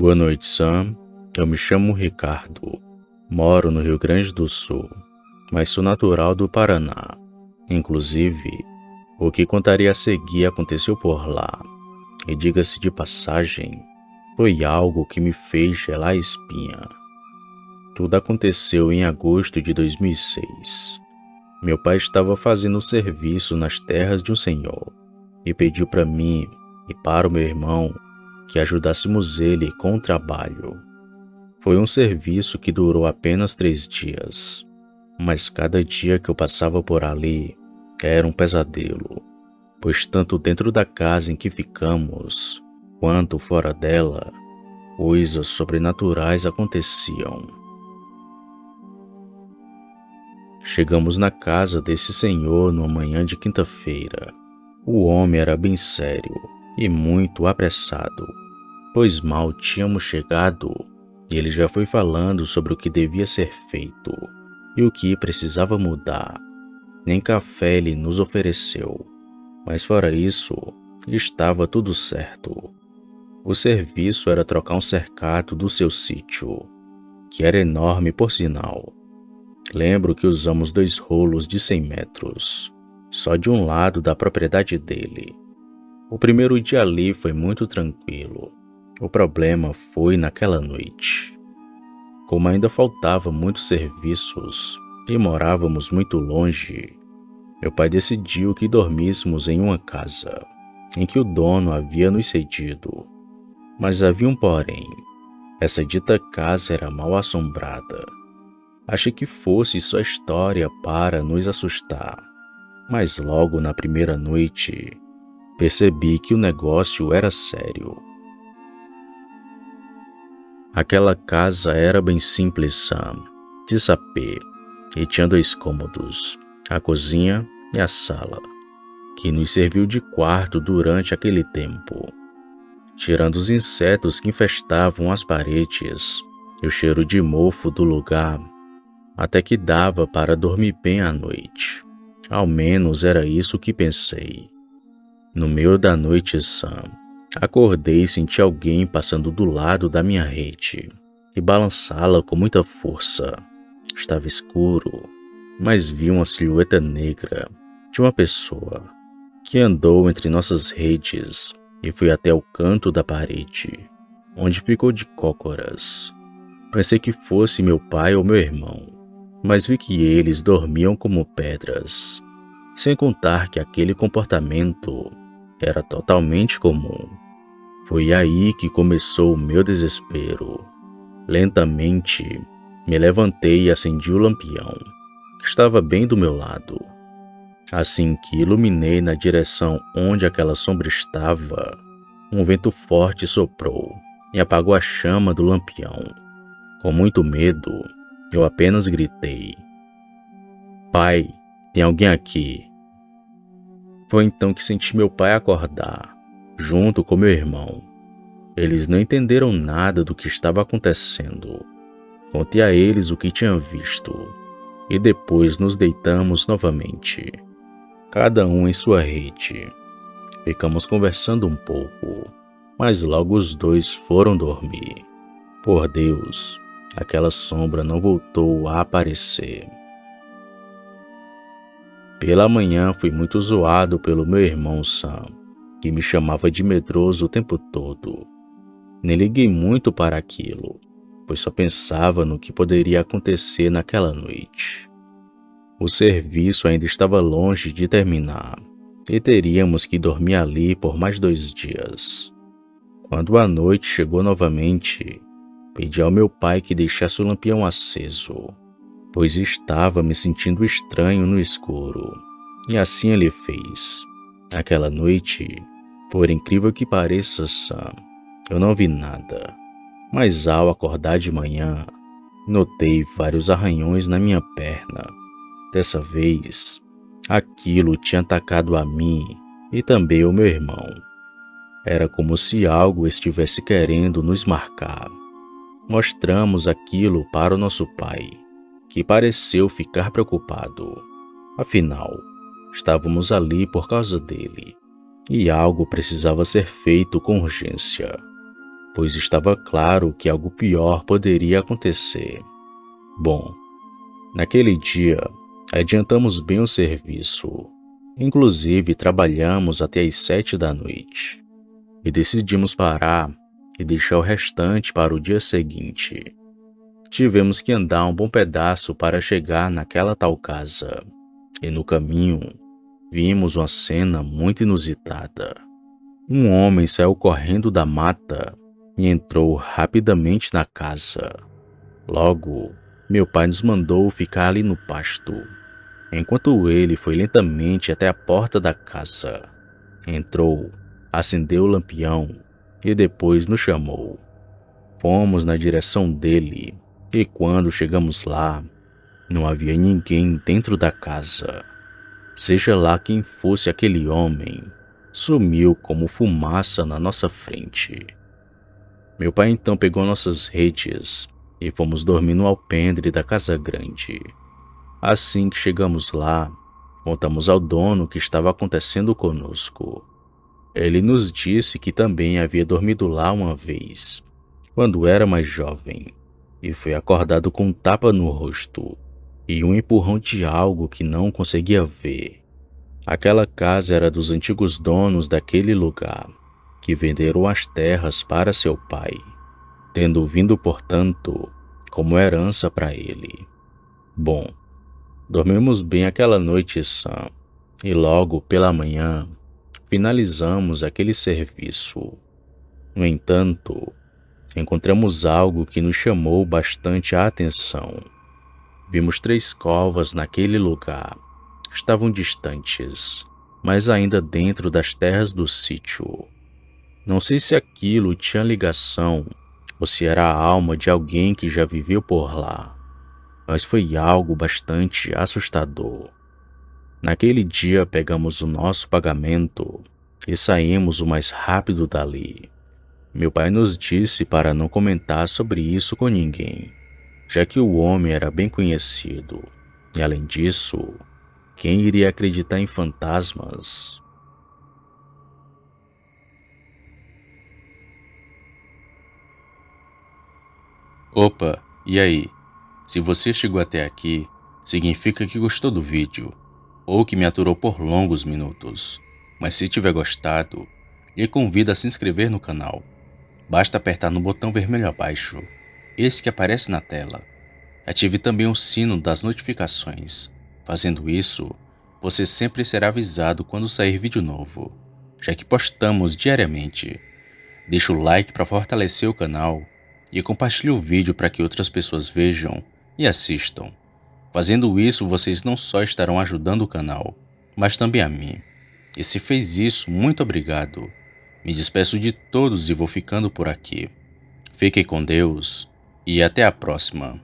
Boa noite, Sam. Eu me chamo Ricardo. Moro no Rio Grande do Sul, mas sou natural do Paraná. Inclusive, o que contarei a seguir aconteceu por lá. E diga-se de passagem, foi algo que me fez gelar a espinha. Tudo aconteceu em agosto de 2006. Meu pai estava fazendo serviço nas terras de um senhor e pediu para mim e para o meu irmão que ajudássemos ele com o trabalho. Foi um serviço que durou apenas 3 dias, mas cada dia que eu passava por ali era um pesadelo, pois tanto dentro da casa em que ficamos, quanto fora dela, coisas sobrenaturais aconteciam. Chegamos na casa desse senhor numa manhã de quinta-feira. O homem era bem sério e muito apressado, pois mal tínhamos chegado e ele já foi falando sobre o que devia ser feito e o que precisava mudar. Nem café ele nos ofereceu, mas fora isso, estava tudo certo. O serviço era trocar um cercado do seu sítio, que era enorme por sinal. Lembro que usamos 2 rolos de 100 metros, só de um lado da propriedade dele. O primeiro dia ali foi muito tranquilo. O problema foi naquela noite. Como ainda faltava muitos serviços e morávamos muito longe, meu pai decidiu que dormíssemos em uma casa em que o dono havia nos cedido. Mas havia um porém. Essa dita casa era mal assombrada. Achei que fosse só história para nos assustar, mas logo na primeira noite percebi que o negócio era sério. Aquela casa era bem simples, Sam, de sapê, e tinha 2 cômodos, a cozinha e a sala, que nos serviu de quarto durante aquele tempo. Tirando os insetos que infestavam as paredes e o cheiro de mofo do lugar, até que dava para dormir bem à noite. Ao menos era isso que pensei. No meio da noite, Sam, acordei e senti alguém passando do lado da minha rede e balançá-la com muita força. Estava escuro, mas vi uma silhueta negra de uma pessoa que andou entre nossas redes e foi até o canto da parede, onde ficou de cócoras. Pensei que fosse meu pai ou meu irmão, mas vi que eles dormiam como pedras, sem contar que aquele comportamento era totalmente comum. Foi aí que começou o meu desespero. Lentamente, me levantei e acendi o lampião, que estava bem do meu lado. Assim que iluminei na direção onde aquela sombra estava, um vento forte soprou e apagou a chama do lampião. Com muito medo, eu apenas gritei: "Pai, tem alguém aqui?" Foi então que senti meu pai acordar, junto com meu irmão. Eles não entenderam nada do que estava acontecendo. Contei a eles o que tinha visto e depois nos deitamos novamente, cada um em sua rede. Ficamos conversando um pouco, mas logo os 2 foram dormir. Por Deus, aquela sombra não voltou a aparecer. Pela manhã fui muito zoado pelo meu irmão Sam, que me chamava de medroso o tempo todo. Nem liguei muito para aquilo, pois só pensava no que poderia acontecer naquela noite. O serviço ainda estava longe de terminar e teríamos que dormir ali por mais 2 dias. Quando a noite chegou novamente, pedi ao meu pai que deixasse o lampião aceso, pois estava me sentindo estranho no escuro, e assim ele fez. Aquela noite, por incrível que pareça, Sam, eu não vi nada, mas ao acordar de manhã, notei vários arranhões na minha perna. Dessa vez, aquilo tinha atacado a mim e também o meu irmão. Era como se algo estivesse querendo nos marcar. Mostramos aquilo para o nosso pai, que pareceu ficar preocupado. Afinal, estávamos ali por causa dele, e algo precisava ser feito com urgência. pois estava claro que algo pior poderia acontecer. Bom, naquele dia, adiantamos bem o serviço. Inclusive, trabalhamos até às 7 da noite. E decidimos parar e deixar o restante para o dia seguinte. Tivemos que andar um bom pedaço para chegar naquela tal casa. E no caminho, vimos uma cena muito inusitada. Um homem saiu correndo da mata e entrou rapidamente na casa. Logo, meu pai nos mandou ficar ali no pasto, enquanto ele foi lentamente até a porta da casa. Entrou, acendeu o lampião e depois nos chamou. Fomos na direção dele e quando chegamos lá, não havia ninguém dentro da casa. Seja lá quem fosse aquele homem, sumiu como fumaça na nossa frente. Meu pai então pegou nossas redes e fomos dormir no alpendre da casa grande. Assim que chegamos lá, contamos ao dono o que estava acontecendo conosco. Ele nos disse que também havia dormido lá uma vez, quando era mais jovem, e foi acordado com um tapa no rosto e um empurrão de algo que não conseguia ver. Aquela casa era dos antigos donos daquele lugar, que venderam as terras para seu pai, tendo vindo, portanto, como herança para ele. Bom, dormimos bem aquela noite sã, e logo pela manhã finalizamos aquele serviço. No entanto, encontramos algo que nos chamou bastante a atenção. Vimos 3 covas naquele lugar. Estavam distantes, mas ainda dentro das terras do sítio. Não sei se aquilo tinha ligação ou se era a alma de alguém que já viveu por lá, mas foi algo bastante assustador. Naquele dia pegamos o nosso pagamento e saímos o mais rápido dali. Meu pai nos disse para não comentar sobre isso com ninguém, já que o homem era bem conhecido. E além disso, quem iria acreditar em fantasmas? Opa, e aí? Se você chegou até aqui, significa que gostou do vídeo, ou que me aturou por longos minutos. Mas se tiver gostado, lhe convido a se inscrever no canal. Basta apertar no botão vermelho abaixo, esse que aparece na tela. Ative também o sino das notificações. Fazendo isso, você sempre será avisado quando sair vídeo novo, já que postamos diariamente. Deixe o like para fortalecer o canal e compartilhe o vídeo para que outras pessoas vejam e assistam. Fazendo isso, vocês não só estarão ajudando o canal, mas também a mim. E se fez isso, muito obrigado. Me despeço de todos e vou ficando por aqui. Fiquem com Deus e até a próxima.